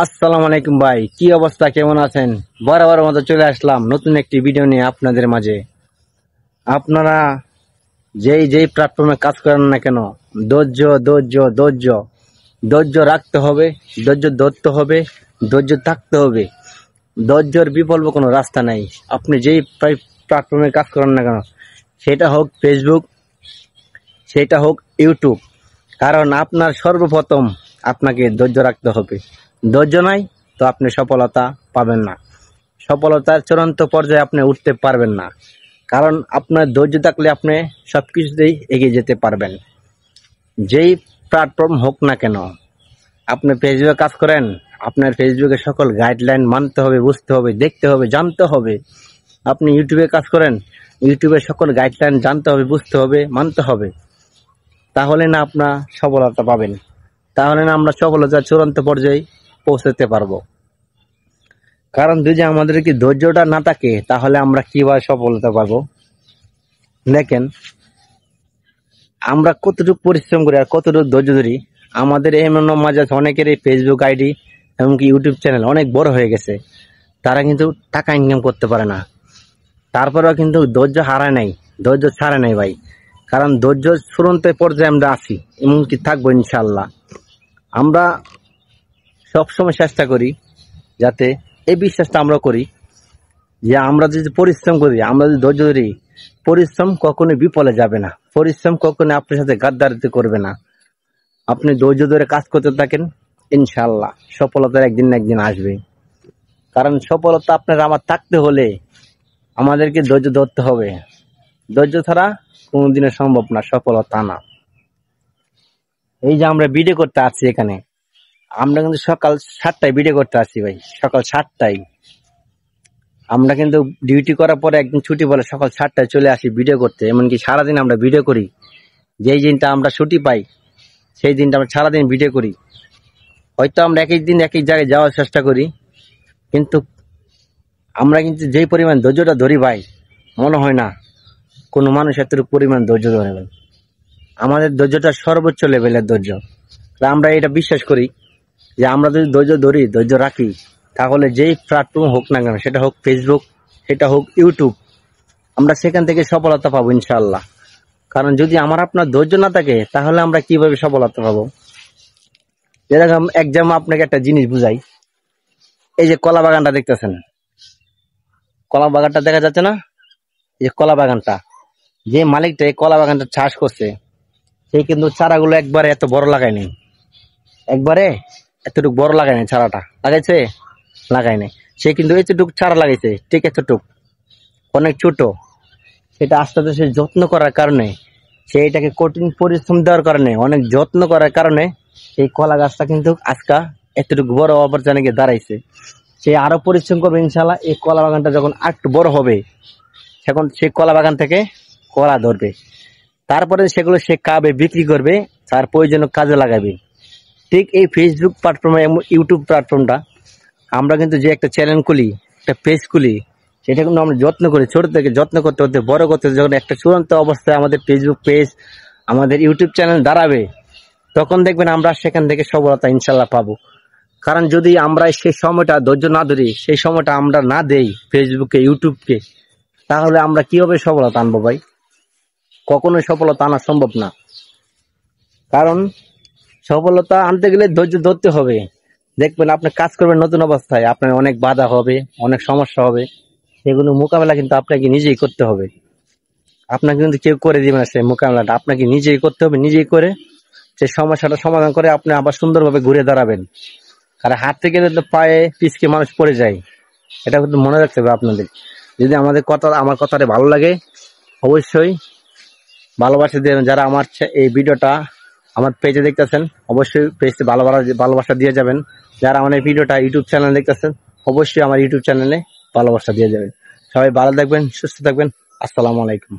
আসসালামু আলাইকুম ভাই, কি অবস্থা, কেমন আছেন? বরাবর মতো চলে আসলাম নতুন একটি ভিডিও নিয়ে আপনাদের মাঝে। আপনারা যেই যেই প্ল্যাটফর্মে কাজ করেন না কেন, ধৈর্য ধৈর্য ধৈর্য ধৈর্য রাখতে হবে, ধৈর্য ধরতে হবে, ধৈর্য থাকতে হবে। ধৈর্যের বিকল্প কোনো রাস্তা নাই। আপনি যেই প্ল্যাটফর্মে কাজ করেন না কেন, সেটা হোক ফেসবুক, সেটা হোক ইউটিউব, কারণ আপনার সর্বপ্রথম আপনাকে ধৈর্য রাখতে হবে। ধৈর্য নাই তো আপনি সফলতা পাবেন না। সফলতার চূড়ান্ত পর্যায়ে আপনি উঠতে পারবেন না, কারণ আপনার ধৈর্য থাকলে আপনি সবকিছুতেই এগিয়ে যেতে পারবেন। যেই প্ল্যাটফর্ম হোক না কেন, আপনি ফেসবুকে কাজ করেন, আপনার ফেসবুকে সকল গাইডলাইন মানতে হবে, বুঝতে হবে, দেখতে হবে, জানতে হবে। আপনি ইউটিউবে কাজ করেন, ইউটিউবের সকল গাইডলাইন জানতে হবে, বুঝতে হবে, মানতে হবে। তাহলে না আপনার সফলতা পাবেন, তাহলে না আমরা সফলতার চূড়ান্ত পর্যায়ে পৌঁছাতে পারবো। কারণ যদি আমাদের কি ধৈর্যটা না থাকে, তাহলে আমরা কিভাবে সফলতা পাবো? দেখেন, আমরা কতটুকু পরিশ্রম করি আর কতটুকু ধৈর্য ধরি। আমাদের এমন মাঝে অনেকের এই ফেসবুক আইডি এমনকি ইউটিউব চ্যানেল অনেক বড় হয়ে গেছে, তারা কিন্তু টাকা ইনকাম করতে পারে না। তারপরেও কিন্তু ধৈর্য হারায় নাই, ধৈর্য ছাড়ে নাই ভাই। কারণ ধৈর্য চূড়ান্ত পর্যায়ে আমরা আছি, এমনকি থাকবো ইনশাল্লাহ। আমরা সবসময় চেষ্টা করি যাতে এই বিশ্বাসটা আমরা করি যে আমরা যদি পরিশ্রম করি, আমরা যদি ধৈর্য ধরি, পরিশ্রম কখনো বিফলে যাবে না। পরিশ্রম কখনো আপনার সাথে গাদ্দারিতে করবে না। আপনি ধৈর্য ধরে কাজ করতে থাকেন, ইনশাআল্লাহ সফলতার একদিন না একদিন আসবে। কারণ সফলতা আপনার আমার থাকতে হলে আমাদেরকে ধৈর্য ধরতে হবে। ধৈর্য ছাড়া কোনোদিনও সম্ভব না সফলতা না। এই যে আমরা ভিডিও করতে আসছি এখানে, আমরা কিন্তু সকাল 7টায় ভিডিও করতে আসছি ভাই, সকাল 7টায়। আমরা কিন্তু ডিউটি করার পরে একদিন ছুটি বলে সকাল 7টায় চলে আসি ভিডিও করতে। এমনকি সারাদিন আমরা ভিডিও করি। যেই দিনটা আমরা ছুটি পাই, সেই দিনটা আমরা সারাদিন ভিডিও করি। হয়তো আমরা এক এক দিন এক এক জায়গায় যাওয়ার চেষ্টা করি, কিন্তু আমরা কিন্তু যেই পরিমাণ ধৈর্যটা ধরি ভাই, মনে হয় না কোনো মানুষ এতটুকু পরিমাণ ধৈর্য ধরে ভাই। আমাদের ধৈর্যটা সর্বোচ্চ লেভেলের ধৈর্য। আমরা এটা বিশ্বাস করি যে আমরা যদি ধৈর্য ধরি, ধৈর্য রাখি, তাহলে যেই প্ল্যাটফর্ম হোক না কেন, সেটা হোক ফেসবুক, সেটা হোক ইউটিউব, আমরা সেখান থেকে সফলতা পাবো ইনশাআল্লাহ। কারণ যদি আমার আপনার ধৈর্য না থাকে, তাহলে আমরা কিভাবে সফলতা পাবো? যেরকম একজাম আপনাকে একটা জিনিস বুঝাই। এই যে কলা বাগানটা দেখতেছেন, কলা বাগানটা দেখা যাচ্ছে না? এই যে কলা বাগানটা, যে মালিকটা এই কলা বাগানটা চাষ করছে, সে কিন্তু চারাগুলো একবারে এত বড় লাগায়নি, একবারে এতটুকু বড় লাগায়নি। চারাটা লাগাইছে, লাগায়নি। সে কিন্তু এতটুকু চারা লাগাইছে, ঠিক এতটুকু, অনেক ছোট। সেটা আস্তে আস্তে সে যত্ন করার কারণে, সে এটাকে কঠিন পরিশ্রম দেওয়ার কারণে, অনেক যত্ন করার কারণে এই কলা গাছটা কিন্তু আজকা এতটুকু বড় অবস্থানে গিয়ে দাঁড়াইছে। সে আরো পরিশ্রম করবে ইনশাল্লাহ। এই কলা বাগানটা যখন একটু বড় হবে, তখন সেই কলা বাগান থেকে কলা ধরবে। তারপরে সেগুলো সে খাবে, বিক্রি করবে, তার প্রয়োজনীয় কাজে লাগাবে। ঠিক এই ফেসবুক প্ল্যাটফর্মে, ইউটিউব প্ল্যাটফর্মটা, আমরা কিন্তু যে একটা চ্যানেল খুলি, একটা পেজ খুলি, সেটা কিন্তু আমরা যত্ন করি, ছোট থেকে যত্ন করতে করতে বড় করতে, যখন একটা চূড়ান্ত অবস্থায় আমাদের ফেসবুক পেজ, আমাদের ইউটিউব চ্যানেল দাঁড়াবে, তখন দেখবেন আমরা সেখান থেকে সফলতা ইনশাল্লাহ পাবো। কারণ যদি আমরা সেই সময়টা ধৈর্য না ধরি, সেই সময়টা আমরা না দেই ফেসবুকে, ইউটিউবকে, তাহলে আমরা কিভাবে সফলতা আনবো ভাই? কখনোই সফলতা আনা সম্ভব না। কারণ সফলতা আনতে গেলে ধৈর্য ধরতে হবে। দেখবেন আপনি কাজ করবেন নতুন অবস্থায়, আপনার অনেক বাধা হবে, অনেক সমস্যা হবে, সেগুলো মোকাবেলা কিন্তু আপনাকে নিজেই করতে হবে। আপনাকে কিন্তু কেউ করে দিবে না, সেই মোকাবেলাটা আপনাকে নিজেই করতে হবে। নিজেই করে সেই সমস্যাটা সমাধান করে আপনি আবার সুন্দরভাবে ঘুরে দাঁড়াবেন। কারণ হাঁটতে গেলে তো পায়ে পিছকে মানুষ পড়ে যায়, এটা কিন্তু মনে রাখতে হবে আপনাদের। যদি আমার কথাটা ভালো লাগে, অবশ্যই ভালোবাসা দিবেন। যারা আমার এই ভিডিওটা আমার পেজে দেখতেছেন, অবশ্যই পেজে ভালোবাসা দিয়ে যাবেন। যারা আমার এই ভিডিওটা ইউটিউব চ্যানেল দেখতেছেন, অবশ্যই আমার ইউটিউব চ্যানেলে ভালোবাসা দিয়ে যাবেন। সবাই ভালো থাকবেন, সুস্থ থাকবেন। আসসালামু আলাইকুম।